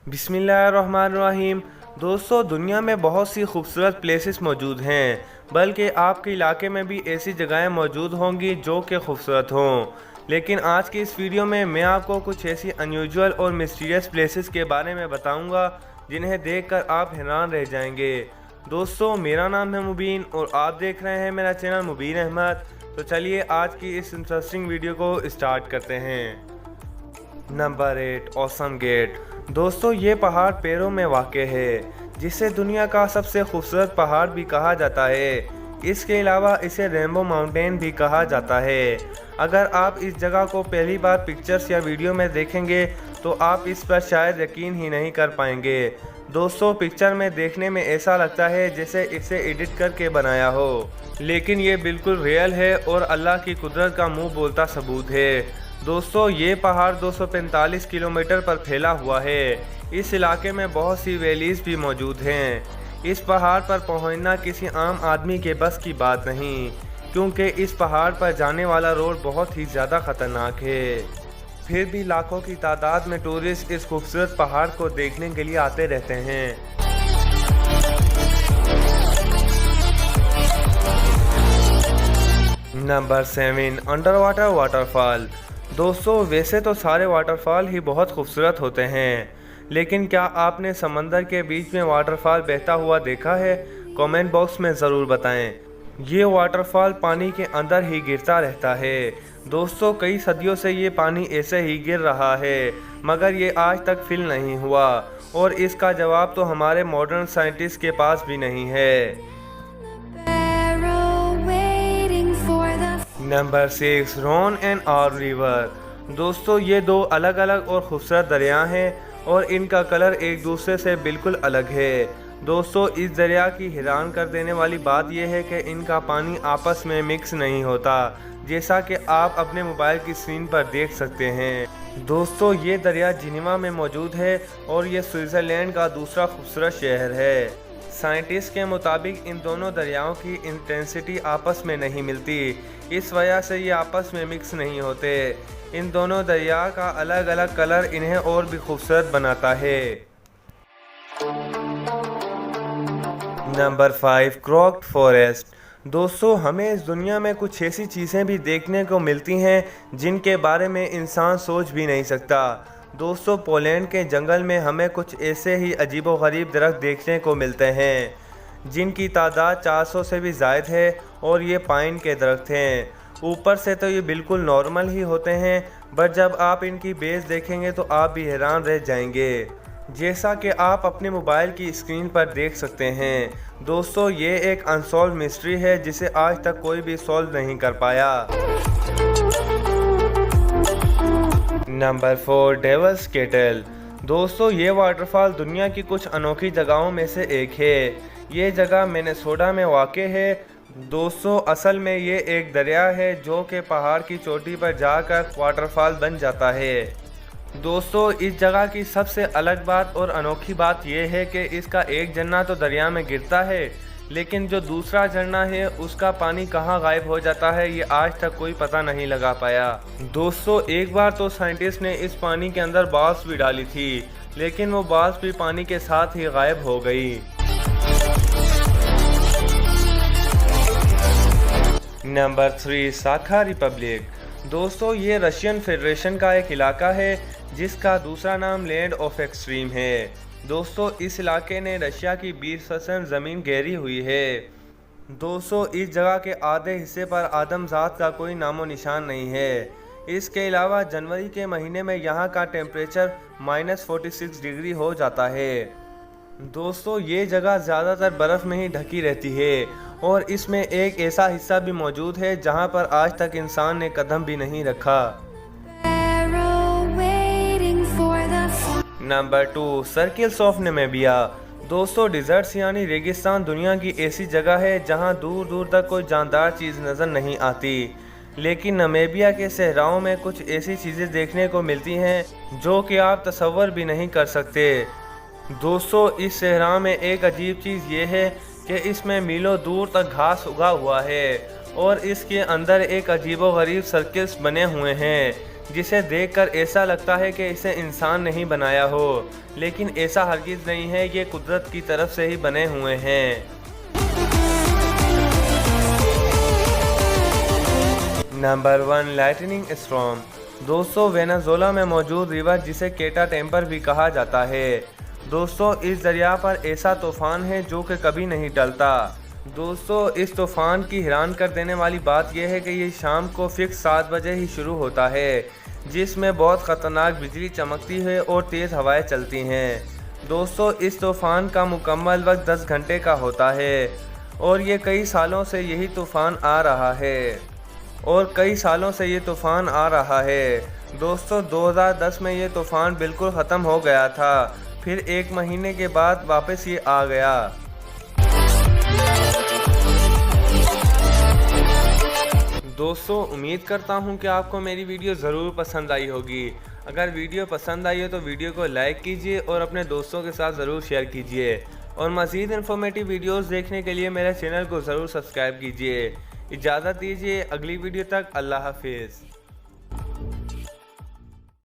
बिस्मिल्लाहिर्रहमानिर्रहीम। दोस्तों, दुनिया में बहुत सी खूबसूरत प्लेसेस मौजूद हैं, बल्कि आपके इलाके में भी ऐसी जगहें मौजूद होंगी जो कि खूबसूरत हों। लेकिन आज की इस वीडियो में मैं आपको कुछ ऐसी अनयूजुअल और मिस्टीरियस प्लेसेस के बारे में बताऊंगा जिन्हें देखकर आप हैरान रह जाएंगे। दोस्तों, मेरा नाम है मुबीन और आप देख रहे हैं मेरा चैनल मुबीन अहमद। तो चलिए आज की इस इंटरेस्टिंग वीडियो को स्टार्ट करते हैं। नंबर 8, ऑसम गेट। दोस्तों, ये पहाड़ पेरू में वाक़ है, जिसे दुनिया का सबसे खूबसूरत पहाड़ भी कहा जाता है। इसके अलावा इसे रेनबो माउंटेन भी कहा जाता है। अगर आप इस जगह को पहली बार पिक्चर्स या वीडियो में देखेंगे तो आप इस पर शायद यकीन ही नहीं कर पाएंगे। दोस्तों, पिक्चर में देखने में ऐसा लगता है जैसे इसे एडिट करके बनाया हो, लेकिन ये बिल्कुल रियल है और अल्लाह की कुदरत का मुंह बोलता सबूत है। दोस्तों, ये पहाड़ 245 किलोमीटर पर फैला हुआ है। इस इलाके में बहुत सी वैलीज भी मौजूद हैं। इस पहाड़ पर पहुंचना किसी आम आदमी के बस की बात नहीं, क्योंकि इस पहाड़ पर जाने वाला रोड बहुत ही ज़्यादा ख़तरनाक है। फिर भी लाखों की तादाद में टूरिस्ट इस खूबसूरत पहाड़ को देखने के लिए आते रहते हैं। Number 7, under water waterfall. दोस्तों, वैसे तो सारे वाटरफॉल ही बहुत खूबसूरत होते हैं, लेकिन क्या आपने समंदर के बीच में वाटरफॉल बहता हुआ देखा है? कमेंट बॉक्स में ज़रूर बताएं। ये वाटरफॉल पानी के अंदर ही गिरता रहता है। दोस्तों, कई सदियों से ये पानी ऐसे ही गिर रहा है, मगर ये आज तक फिल नहीं हुआ और इसका जवाब तो हमारे मॉडर्न साइंटिस्ट के पास भी नहीं है। Number 6, Rhone and Arve river. दोस्तों, ये दो अलग अलग और खूबसूरत दरिया हैं और इनका कलर एक दूसरे से बिल्कुल अलग है। दोस्तों, इस दरिया की हैरान कर देने वाली बात यह है कि इनका पानी आपस में मिक्स नहीं होता, जैसा कि आप अपने मोबाइल की स्क्रीन पर देख सकते हैं। दोस्तों, ये दरिया जिनेवा में मौजूद है और ये स्विट्ज़रलैंड का दूसरा खूबसूरत शहर है। साइंटिस्ट के मुताबिक इन दोनों दरियाओं की इंटेंसिटी आपस में नहीं मिलती, इस वजह से ये आपस में मिक्स नहीं होते। इन दोनों दरिया का अलग अलग कलर इन्हें और भी खूबसूरत बनाता है। Number 5, crooked forest. दोस्तों, हमें इस दुनिया में कुछ ऐसी चीज़ें भी देखने को मिलती हैं जिनके बारे में इंसान सोच भी नहीं सकता। दोस्तों, पोलैंड के जंगल में हमें कुछ ऐसे ही अजीबोगरीब दरख्त देखने को मिलते हैं जिनकी तादाद 400 से भी ज़ायद है और ये पाइन के दरख्त हैं। ऊपर से तो ये बिल्कुल नॉर्मल ही होते हैं, बट जब आप इनकी बेस देखेंगे तो आप भी हैरान रह जाएंगे, जैसा कि आप अपने मोबाइल की स्क्रीन पर देख सकते हैं। दोस्तों, ये एक अनसॉल्व मिस्ट्री है जिसे आज तक कोई भी सॉल्व नहीं कर पाया। Number 4, Devil's Kettle. दोस्तों, ये वाटरफॉल दुनिया की कुछ अनोखी जगहों में से एक है। ये जगह मिनेसोटा में वाक़ है। दोस्तों, असल में ये एक दरिया है जो कि पहाड़ की चोटी पर जाकर वाटरफॉल बन जाता है। दोस्तों, इस जगह की सबसे अलग बात और अनोखी बात यह है कि इसका एक झरना तो दरिया में गिरता है, लेकिन जो दूसरा झरना है उसका पानी कहाँ गायब हो जाता है ये आज तक कोई पता नहीं लगा पाया। दोस्तों, एक बार तो साइंटिस्ट ने इस पानी के अंदर बाल्स भी डाली थी, लेकिन वो बाल्स भी पानी के साथ ही गायब हो गई। नंबर 3, साखा रिपब्लिक। दोस्तों, ये रशियन फेडरेशन का एक इलाका है जिसका दूसरा नाम लैंड ऑफ एक्सट्रीम है। दोस्तों, इस इलाके ने रशिया की 20% ज़मीन घेरी हुई है। दोस्तों, इस जगह के आधे हिस्से पर आदमजात का कोई नामो निशान नहीं है। इसके अलावा जनवरी के महीने में यहाँ का टेम्परेचर -46 डिग्री हो जाता है। दोस्तों, ये जगह ज़्यादातर बर्फ़ में ही ढकी रहती है और इसमें एक ऐसा हिस्सा भी मौजूद है जहाँ पर आज तक इंसान ने कदम भी नहीं रखा। Number 2, circles of Namibia. दोस्तों, डिज़र्ट्स यानी रेगिस्तान दुनिया की ऐसी जगह है जहां दूर दूर तक कोई जानदार चीज़ नज़र नहीं आती, लेकिन नामीबिया के सहराओं में कुछ ऐसी चीज़ें देखने को मिलती हैं जो कि आप तसव्वुर भी नहीं कर सकते। दोस्तों, इस सहरा में एक अजीब चीज़ ये है कि इसमें मीलों दूर तक घास उगा हुआ है और इसके अंदर एक अजीबोगरीब सर्कल्स बने हुए हैं जिसे देखकर ऐसा लगता है कि इसे इंसान नहीं बनाया हो, लेकिन ऐसा हरगिज़ नहीं है, ये कुदरत की तरफ से ही बने हुए हैं। Number 1, lightning storm. दोस्तों, वेनेजुएला में मौजूद रिवर जिसे केटा टेम्पर भी कहा जाता है। दोस्तों, इस दरिया पर ऐसा तूफान है जो कि कभी नहीं टलता। दोस्तों, इस तूफान की हैरान कर देने वाली बात यह है कि ये शाम को फिक्स 7 बजे ही शुरू होता है, जिसमें बहुत ख़तरनाक बिजली चमकती है और तेज़ हवाएं चलती हैं। दोस्तों, इस तूफ़ान का मुकम्मल वक्त 10 घंटे का होता है और ये कई सालों से यही तूफ़ान आ रहा है। दोस्तों, 2010 में ये तूफ़ान बिल्कुल ख़त्म हो गया था, फिर 1 महीने के बाद वापस ये आ गया। दोस्तों, उम्मीद करता हूँ कि आपको मेरी वीडियो ज़रूर पसंद आई होगी। अगर वीडियो पसंद आई हो तो वीडियो को लाइक कीजिए और अपने दोस्तों के साथ ज़रूर शेयर कीजिए, और मज़ीद इन्फॉर्मेटिव वीडियोस देखने के लिए मेरे चैनल को ज़रूर सब्सक्राइब कीजिए। इजाज़त दीजिए, अगली वीडियो तक अल्लाह हाफिज़।